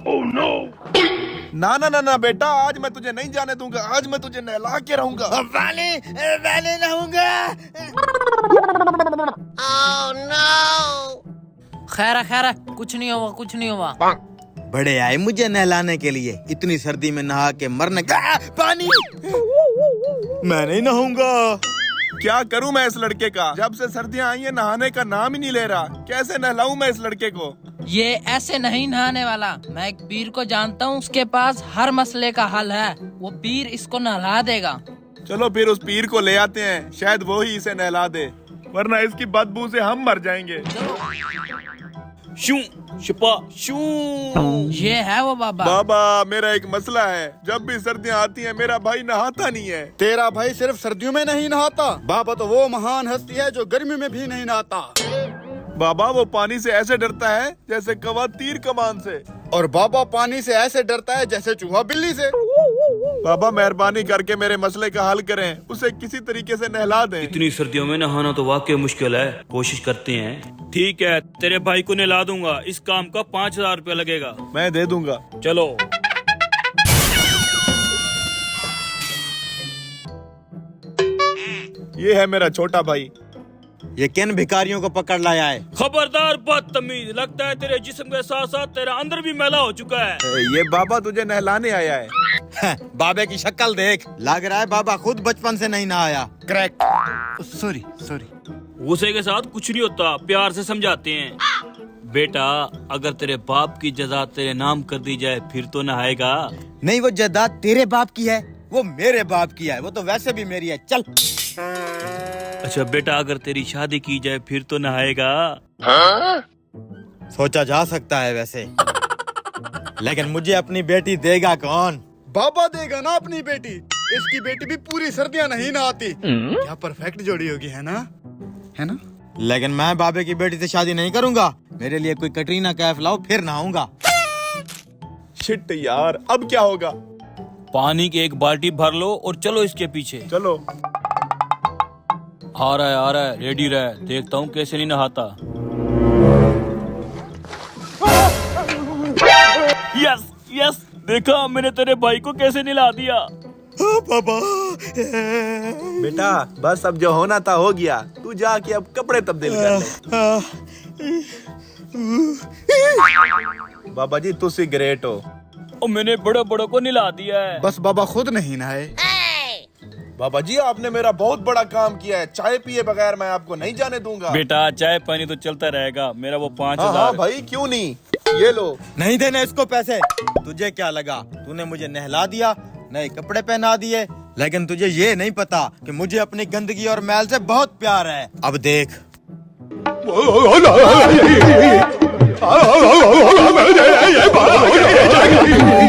ना ना ना ना बेटा, आज मैं तुझे नहीं जाने दूंगा। आज मैं तुझे नहला के रहूंगा। वाले रहूंगा। खैर खैर, कुछ नहीं हुआ, कुछ नहीं हुआ। बड़े आए मुझे नहलाने के लिए, इतनी सर्दी में नहा के मरने का। पानी मैं नहीं नहाऊंगा। क्या करूं मैं इस लड़के का? जब से सर्दियां आई है नहाने का नाम ही नहीं ले रहा। कैसे नहलाऊं मैं इस लड़के को? ये ऐसे नहीं नहाने वाला। मैं एक पीर को जानता हूँ, उसके पास हर मसले का हल है। वो पीर इसको नहला देगा। चलो फिर उस पीर को ले आते हैं, शायद वो ही इसे नहला दे, वरना इसकी बदबू से हम मर जाएंगे। शू शिपा शू। ये है वो बाबा। बाबा, मेरा एक मसला है। जब भी सर्दियां आती हैं मेरा भाई नहाता नहीं है। तेरा भाई सिर्फ सर्दियों में नहीं नहाता, बाबा तो वो महान हस्ती है जो गर्मी में भी नहीं नहाता। बाबा, वो पानी से ऐसे डरता है जैसे कौवा तीर कमान से। और बाबा पानी से ऐसे डरता है जैसे चूहा बिल्ली से। बाबा, मेहरबानी करके मेरे मसले का हल करें, उसे किसी तरीके से नहला दें। इतनी सर्दियों में नहाना तो वाकई मुश्किल है, कोशिश करते हैं। ठीक है, तेरे भाई को नहला दूंगा। इस काम का 5,000 रुपया लगेगा। मैं दे दूंगा। चलो। ये है मेरा छोटा भाई। ये किन भिखारियों को पकड़ लाया है? खबरदार बदतमीज, लगता है तेरे जिस्म के साथ साथ तेरा अंदर भी मैला हो चुका है। ये बाबा तुझे नहलाने आया है। बाबे की शक्ल देख, लग रहा है बाबा खुद बचपन से नहीं नहाया। करेक्ट। Sorry sorry. गुस्से के साथ कुछ नहीं होता, प्यार से समझाते हैं। बेटा, अगर तेरे बाप की जजा तेरे नाम कर दी जाए फिर तो नहाएगा। नहीं, वो जायदाद तेरे बाप की है, वो मेरे बाप की है। वो तो वैसे भी मेरी है। चल। अच्छा बेटा, अगर तेरी शादी की जाए फिर तो नहाएगा। सोचा जा सकता है वैसे, लेकिन मुझे अपनी बेटी देगा कौन? बाबा देगा ना अपनी बेटी। इसकी बेटी भी पूरी सर्दियां नहीं नहाती। क्या परफेक्ट जोड़ी होगी, है ना? है ना? लेकिन मैं बाबे की बेटी से शादी नहीं करूंगा। मेरे लिए कोई कटरीना कैफ लाओ, फिर नहाऊंगा। शिट यार, अब क्या होगा? पानी की एक बाल्टी भर लो और चलो इसके पीछे। चलो। आ रहा है, रेडी रहे, देखता हूँ कैसे नहीं नहाता। यस यस, देखा मैंने तेरे भाई को कैसे नहला दिया। बाबा। बेटा, बस अब जो होना था हो गया। तू जाके अब कपड़े तब्दील कर ले। बाबा जी, तुसी ग्रेट हो। और मैंने बड़े बड़ों को नहला दिया है। बस बाबा खुद नहीं नहाए। बाबा जी, आपने मेरा बहुत बड़ा काम किया है। चाय पिए बगैर मैं आपको नहीं जाने दूंगा। बेटा, चाय पानी तो चलता रहेगा। मेरा वो हाँ 5,000। भाई, क्यों नहीं? ये लो। नहीं देना इसको पैसे। तुझे क्या लगा, तूने मुझे नहला दिया, नए कपड़े पहना दिए, लेकिन तुझे ये नहीं पता कि मुझे अपनी गंदगी और मैल से बहुत प्यार है। अब देख। ये